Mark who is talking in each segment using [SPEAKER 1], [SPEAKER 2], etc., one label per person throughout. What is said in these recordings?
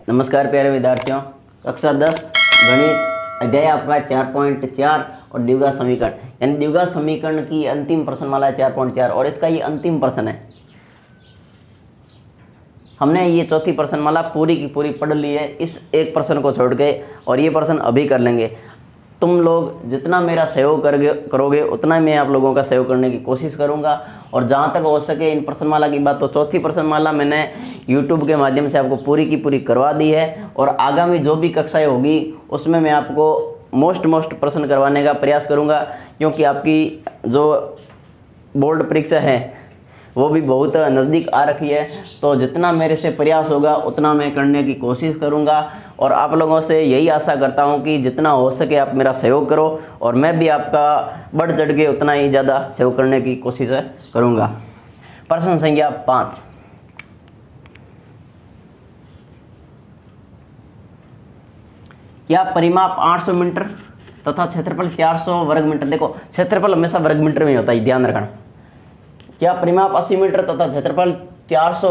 [SPEAKER 1] नमस्कार प्यारे विद्यार्थियों, कक्षा 10 गणित अध्याय आपका 4.4 और द्विघात समीकरण यानी द्विघात समीकरण की अंतिम प्रश्नमाला 4.4 और इसका ये अंतिम प्रश्न है। हमने ये चौथी प्रश्नमाला पूरी की पूरी पढ़ ली है, इस एक प्रश्न को छोड़ के, और ये प्रश्न अभी कर लेंगे। तुम लोग जितना मेरा सहयोग करोगे उतना मैं आप लोगों का सहयोग करने की कोशिश करूंगा। और जहाँ तक हो सके इन प्रश्नमाला की बात, तो चौथी प्रश्नमाला मैंने YouTube के माध्यम से आपको पूरी की पूरी करवा दी है, और आगामी जो भी कक्षाएं होगी उसमें मैं आपको मोस्ट प्रश्न करवाने का प्रयास करूंगा, क्योंकि आपकी जो बोर्ड परीक्षा है वो भी बहुत नज़दीक आ रखी है। तो जितना मेरे से प्रयास होगा उतना मैं करने की कोशिश करूंगा, और आप लोगों से यही आशा करता हूं कि जितना हो सके आप मेरा सहयोग करो, और मैं भी आपका बढ़ चढ़ के उतना ही ज़्यादा सहयोग करने की कोशिश करूंगा। प्रश्न संख्या 5। क्या परिमाप 800 मीटर तथा क्षेत्रफल 400 वर्ग मीटर, देखो क्षेत्रफल हमेशा वर्ग मीटर में होता है, ध्यान रखना। क्या परिमाप 80 मीटर तथा क्षेत्रफल 400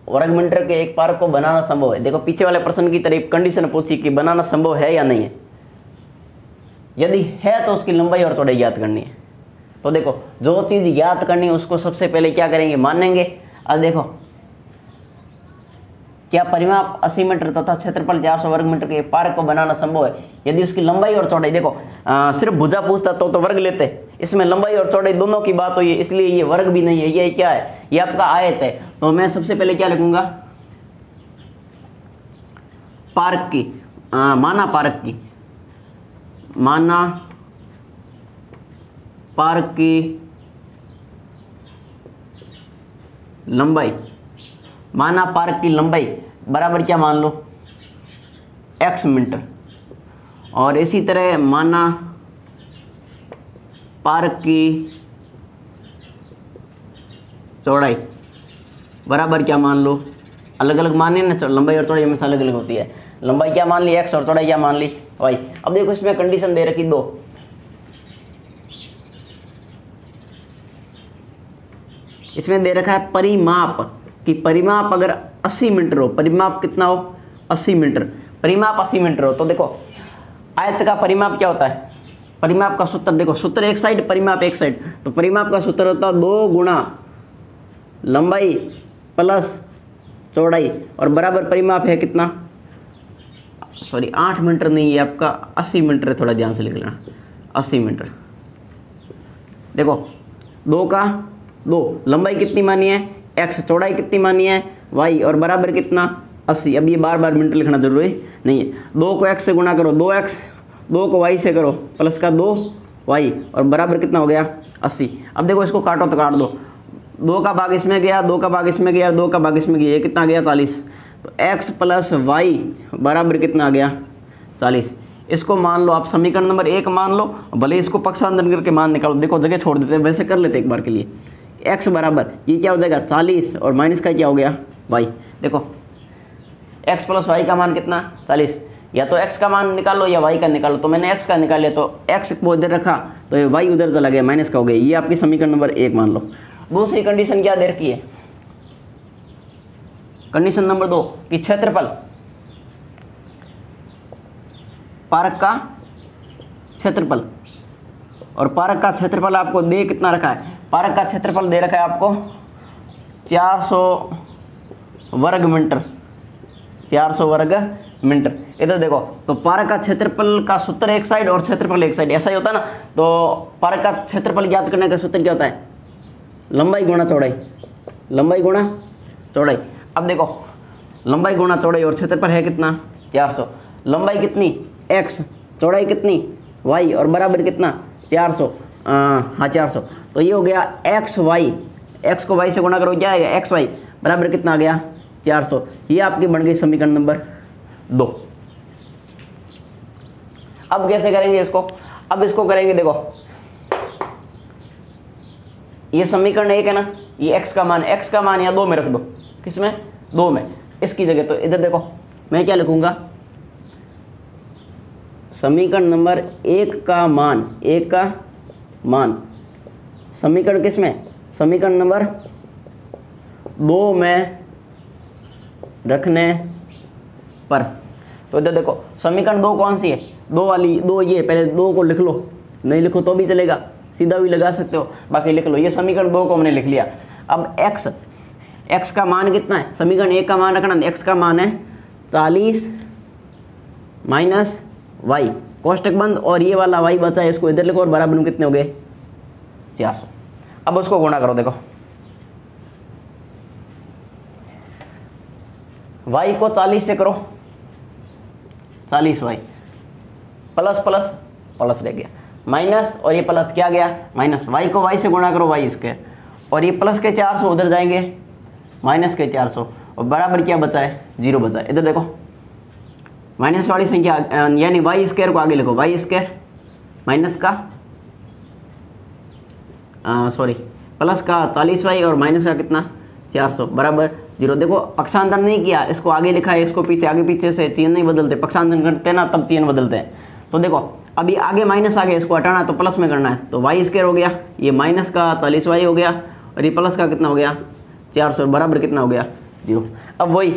[SPEAKER 1] वर्ग मीटर के एक पार्क को बनाना संभव है। देखो पीछे वाले प्रश्न की तरह कंडीशन पूछी कि बनाना संभव है या नहीं है। यदि है तो उसकी लंबाई और चौड़ाई ज्ञात करनी है। तो देखो जो चीज़ ज्ञात करनी है उसको सबसे पहले क्या करेंगे, मानेंगे। अब देखो क्या परिमाप 80 मीटर तथा क्षेत्रफल 400 वर्ग मीटर के पार्क को बनाना संभव है। यदि उसकी लंबाई और चौड़ाई, देखो सिर्फ भुजा पूछता तो वर्ग लेते, इसमें लंबाई और चौड़ाई दोनों की बात हुई है, इसलिए ये वर्ग भी नहीं है, ये क्या है, ये आपका आयत है। तो मैं सबसे पहले क्या लिखूंगा, पार्क की माना पार्क की लंबाई, माना पार्क की लंबाई बराबर क्या मान लो, x मीटर। और इसी तरह माना पार्क की चौड़ाई बराबर क्या मान लो, अलग अलग माने ना, लंबाई और चौड़ाई हमेशा अलग अलग होती है। लंबाई क्या मान ली x और चौड़ाई क्या मान ली y। अब देखो इसमें कंडीशन दे रखी दो, इसमें दे रखा है परिमाप कि परिमाप अगर 80 मीटर हो, परिमाप कितना हो 80 मीटर, परिमाप 80 मीटर हो, तो देखो आयत का परिमाप क्या होता है, परिमाप का सूत्र देखो, सूत्र एक साइड परिमाप एक साइड, तो परिमाप का सूत्र होता है 2 गुणा लंबाई प्लस चौड़ाई, और बराबर परिमाप है कितना, सॉरी 8 मीटर नहीं है आपका 80 मीटर है, थोड़ा ध्यान से लिख लेना 80 मीटर। देखो 2 का 2, लंबाई कितनी मानी है x, चौड़ाई कितनी मानी है y, और बराबर कितना 80। अब ये बार बार मीटर लिखना जरूरी नहीं है। 2 को x से गुणा करो 2x, 2 को y से करो प्लस का 2y, और बराबर कितना हो गया 80। अब देखो इसको काटो तो काट दो, 2 का भाग इसमें गया, 2 का भाग इसमें गया, 2 का भाग इसमें गया, ये कितना गया 40। तो x प्लस y बराबर कितना आ गया 40। इसको मान लो आप समीकरण नंबर 1 मान लो, भले इसको पक्षांतरण करके मान निकालो, देखो जगह छोड़ देते हैं, वैसे कर लेते एक बार के लिए। x बराबर ये क्या हो जाएगा 40, और माइनस का क्या हो गया y। देखो x प्लस y का मान कितना 40, या तो x का मान निकालो या y का निकालो। तो मैंने x का निकाल लिया, तो x को इधर रखा तो y उधर चला गया, माइनस का हो गया। ये आपकी समीकरण नंबर 1 मान लो। दूसरी कंडीशन क्या दे रखी है, कंडीशन नंबर 2 कि क्षेत्रफल, पार्क का क्षेत्रफल, और पार्क का क्षेत्रफल आपको दे कितना रखा है, पार्क का क्षेत्रफल दे रखा है आपको 400 वर्ग मीटर, 400 वर्ग मीटर। इधर देखो तो पार्क का क्षेत्रफल का सूत्र एक साइड और क्षेत्रफल एक साइड, ऐसा ही होता है ना। तो पार्क का क्षेत्रफल ज्ञात करने का सूत्र क्या होता है, लंबाई गुणा चौड़ाई, लंबाई गुणा चौड़ाई। अब देखो लंबाई गुणा चौड़ाई, और क्षेत्रफल है कितना 400, लंबाई कितनी x, चौड़ाई कितनी y, और बराबर कितना 400, हाँ 400। तो ये हो गया एक्स वाई, एक्स को y से गुणा करो क्या आएगा एक्स वाई, बराबर कितना आ गया 400। ये आपकी बन गई समीकरण नंबर 2। अब कैसे करेंगे इसको, अब इसको करेंगे, देखो ये समीकरण 1 है ना, ये x का मान या 2 में रख दो, किसमें 2 में, इसकी जगह। तो इधर देखो मैं क्या लिखूंगा, समीकरण नंबर 1 का मान, समीकरण किसमें, समीकरण नंबर 2 में रखने पर। तो इधर देखो समीकरण 2 कौन सी है, 2 वाली, 2 ये, पहले 2 को लिख लो, नहीं लिखो तो भी चलेगा, सीधा भी लगा सकते हो, बाकी लिख लो। ये समीकरण 2 को हमने लिख लिया। अब x का मान कितना है, समीकरण 1 का मान रखना, x का मान है 40 माइनस y, कोष्टक बंद, और ये वाला y बचा है, इसको इधर लिखो और बराबर में कितने हो गए 400। अब उसको गुणा करो, देखो y को 40 से करो, 40y प्लस प्लस प्लस रह गया, माइनस और ये प्लस क्या गया माइनस, y को y से गुणा करो y स्क्वायर, और ये प्लस के 400 उधर जाएंगे माइनस के 400, और बराबर क्या बचा है 0 बचा है। इधर देखो माइनस वाली संख्या यानी y स्क्वायर को आगे लिखो, y स्क्वायर माइनस का प्लस का 40y और माइनस का कितना 400 बराबर 0। देखो पक्षांतर नहीं किया, इसको आगे लिखा है, इसको पीछे, आगे पीछे से चिन्ह नहीं बदलते, पक्षांतर करते हैं ना तब चिन्ह बदलते हैं। तो देखो अभी आगे माइनस आ गया, इसको हटाना है तो प्लस में करना है, तो y स्क्वायर हो गया, ये माइनस का 40y हो गया, और ये प्लस का कितना हो गया 400 बराबर कितना हो गया 0। अब वही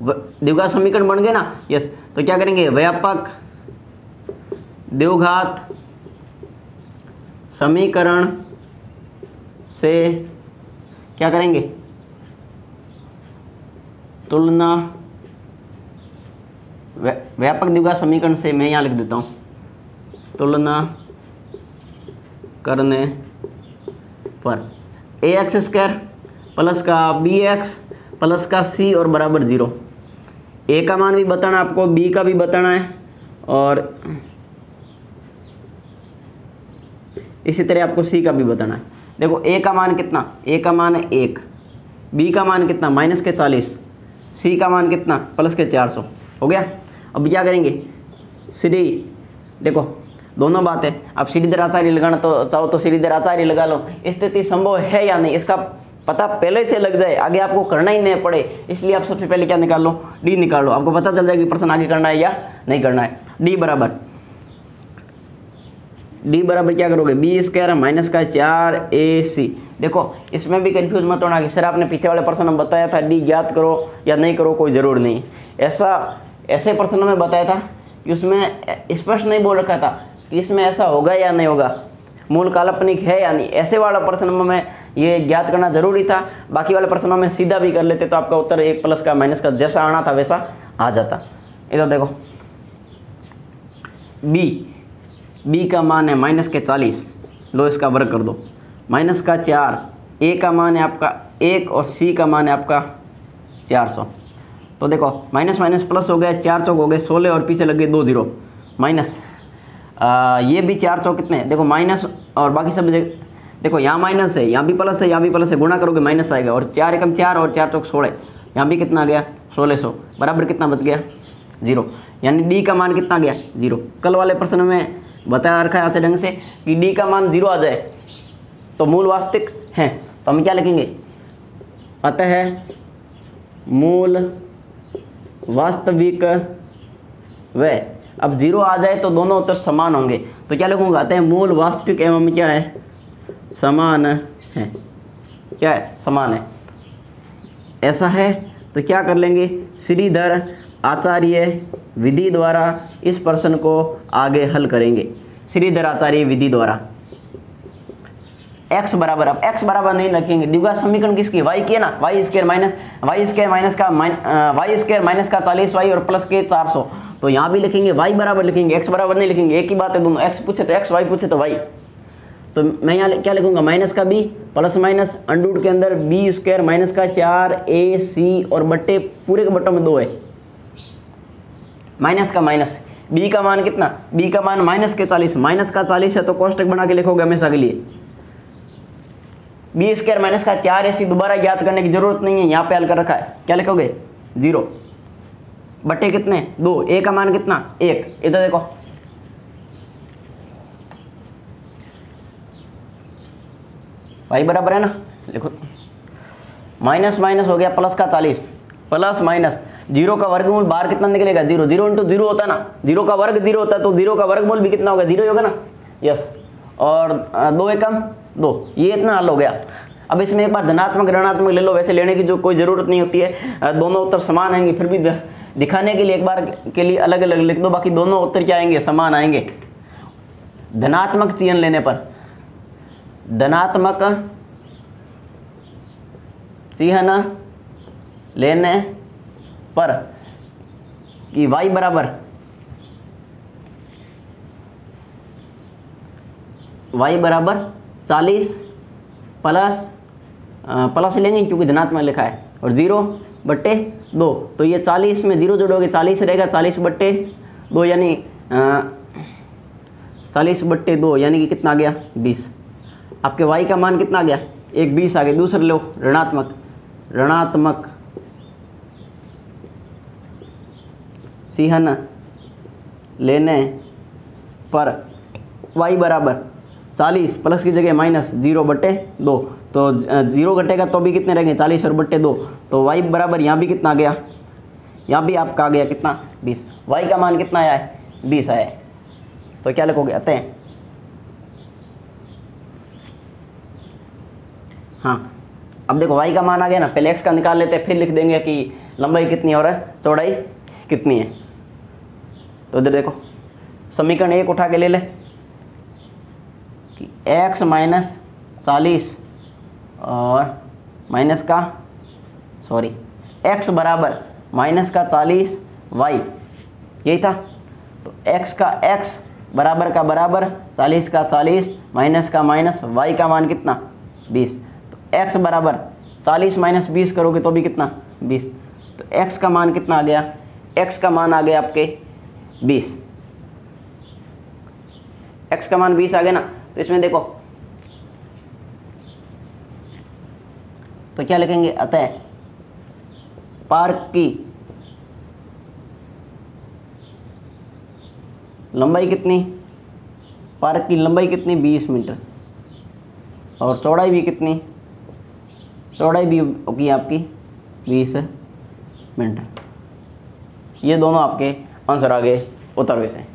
[SPEAKER 1] द्विघात समीकरण बन गए ना, यस। तो क्या करेंगे, व्यापक द्विघात समीकरण से क्या करेंगे, तुलना, व्यापक द्विघात समीकरण से मैं यहाँ लिख देता हूँ, तुलना करने पर ax स्क्वायर प्लस का bx प्लस का c और बराबर 0। a का मान भी बताना आपको, b का भी बताना है, और इसी तरह आपको c का भी बताना है। देखो a का मान कितना, a का मान है 1, b का मान कितना माइनस के 40, c का मान कितना प्लस के 400 हो गया। अब क्या करेंगे, सीधी देखो दोनों बात है, आप सीढ़ीधर आचार्य लगाना तो चाहो तो सीढ़ीधर आचार्य लगा लो, स्थिति संभव है या नहीं इसका पता पहले से लग जाए, आगे आपको करना ही नहीं पड़े, इसलिए आप सबसे पहले क्या निकाल लो, डी निकाल लो, आपको पता चल जाएगा कि प्रश्न आगे करना है या नहीं करना है। डी बराबर क्या करोगे, बी स्क्वायर माइनस का 4ac। देखो इसमें भी कंफ्यूज मत होना कि सर आपने पीछे वाले प्रश्न में बताया था डी ज्ञात करो या नहीं करो, कोई ज़रूर नहीं, ऐसे प्रश्नों में बताया था कि उसमें स्पष्ट नहीं बोल रखा था कि इसमें ऐसा होगा या नहीं होगा, मूल काल्पनिक है या नहीं, ऐसे वाला प्रश्नों में ये ज्ञात करना जरूरी था। बाकी वाले प्रश्नों में सीधा भी कर लेते तो आपका उत्तर 1 प्लस का माइनस का जैसा आना था वैसा आ जाता। इधर देखो बी का मान है माइनस के 40, लो इसका वर्ग कर दो, माइनस का 4, ए का मान है आपका 1 और सी का मान है आपका 400। तो देखो माइनस माइनस प्लस हो गया, 4 चौक हो गए 16 और पीछे लग गए 2 0 माइनस, ये भी 4 चौक कितने हैं, देखो माइनस और बाकी सब देखो यहाँ माइनस है, यहाँ भी प्लस है, यहाँ भी प्लस है, गुणा करोगे माइनस आएगा, और 4 एकम 4 और 4 चौक 16, यहाँ भी कितना आ गया 1600 बराबर कितना बच गया 0, यानी डी का मान कितना गया 0। कल वाले प्रश्न में बता रखा है अच्छे ढंग से कि डी का मान 0 आ जाए तो मूल वास्तविक है, तो हम क्या लिखेंगे, अतः मूल वास्तविक व, अब 0 आ जाए तो दोनों उत्तर समान होंगे, तो क्या लिखूंगा, अतः मूल वास्तविक एवं क्या है समान है, क्या है समान है, ऐसा है। तो क्या कर लेंगे, श्रीधर आचार्य विधि द्वारा इस प्रश्न को आगे हल करेंगे, श्रीधर आचार्य विधि द्वारा। x बराबर, अब x बराबर नहीं रखेंगे, द्विघात समीकरण किसकी, y की है ना, y स्क्वायर माइनस का 40y और प्लस के 400, तो यहाँ भी लिखेंगे y बराबर लिखेंगे, x बराबर नहीं लिखेंगे, एक ही बात है दोनों, x पूछे तो x, y पूछे तो y। तो मैं यहाँ क्या लिखूंगा, माइनस का b प्लस माइनस अंडर के अंदर b स्क्वायर माइनस का 4ac और बट्टे पूरे के बट्टों में 2 है, माइनस का माइनस, b का मान कितना, b का मान माइनस के 40, माइनस का 40 है तो कोष्टक बना के लिखोगे हमेशा के लिए, बी स्क्वायर माइनस का 4ac दोबारा ज्ञात करने की जरूरत नहीं है, यहाँ पे हल कर रखा है, क्या लिखोगे 0 बट्टे कितने 2, a का मान कितना 1, इधर देखो y बराबर है ना, लिखो माइनस माइनस हो गया प्लस का 40, प्लस माइनस 0 का वर्गमूल बाहर कितना निकलेगा 0, 0 इंटू 0 होता है ना, 0 का वर्ग 0 होता है तो 0 का वर्गमूल भी कितना होगा 0 ही होगा ना, यस, और 2 एकम 2, ये इतना हल हो गया। अब इसमें एक बार धनात्मक ऋणात्मक ले लो, वैसे लेने की जो कोई ज़रूरत नहीं होती है, दोनों उत्तर समान आएंगे, फिर भी दिखाने के लिए एक बार के लिए अलग अलग लिख दो, बाकी दोनों उत्तर क्या आएंगे, समान आएंगे। धनात्मक चिन्ह लेने पर, धनात्मक चिन्ह लेने पर कि y बराबर y बराबर 40 प्लस लेंगे क्योंकि धनात्मक लिखा है, और 0/2, तो ये 40 में 0 जोड़ोगे 40 रहेगा, 40/2 यानी 40/2 यानी कि कितना आ गया, 20। आपके y का मान कितना आ गया, एक 20 आ गया। दूसरा लो ऋणात्मक चिन्ह लेने पर y बराबर 40 प्लस की जगह -0/2, तो 0 घटेगा तो भी कितने रहेंगे, 40 और बट्टे 2, तो y बराबर यहाँ भी कितना आ गया, यहाँ भी आपका आ गया कितना, 20। y का मान कितना आया है, 20 आया है। तो क्या लिखोगे, अतः हाँ, अब देखो y का मान आ गया ना, पहले x का निकाल लेते हैं, फिर लिख देंगे कि लंबाई कितनी है और चौड़ाई कितनी है। तो इधर देखो समीकरण 1 उठा के ले ले कि x - 40 और माइनस का x बराबर -40 y, यही था। तो x का x बराबर का बराबर 40 का 40 माइनस का माइनस, y का मान कितना, 20। तो x बराबर 40 - 20 करोगे तो भी कितना, 20। तो x का मान कितना आ गया, x का मान आ गया आपके 20। x का मान 20 आ गया ना, तो इसमें देखो तो क्या लिखेंगे, अतः पार्क की लंबाई कितनी, पार्क की लंबाई कितनी, 20 मीटर, और चौड़ाई भी कितनी, चौड़ाई भी होगी आपकी 20 मीटर। ये दोनों आपके आंसर आ गए उत्तर में से।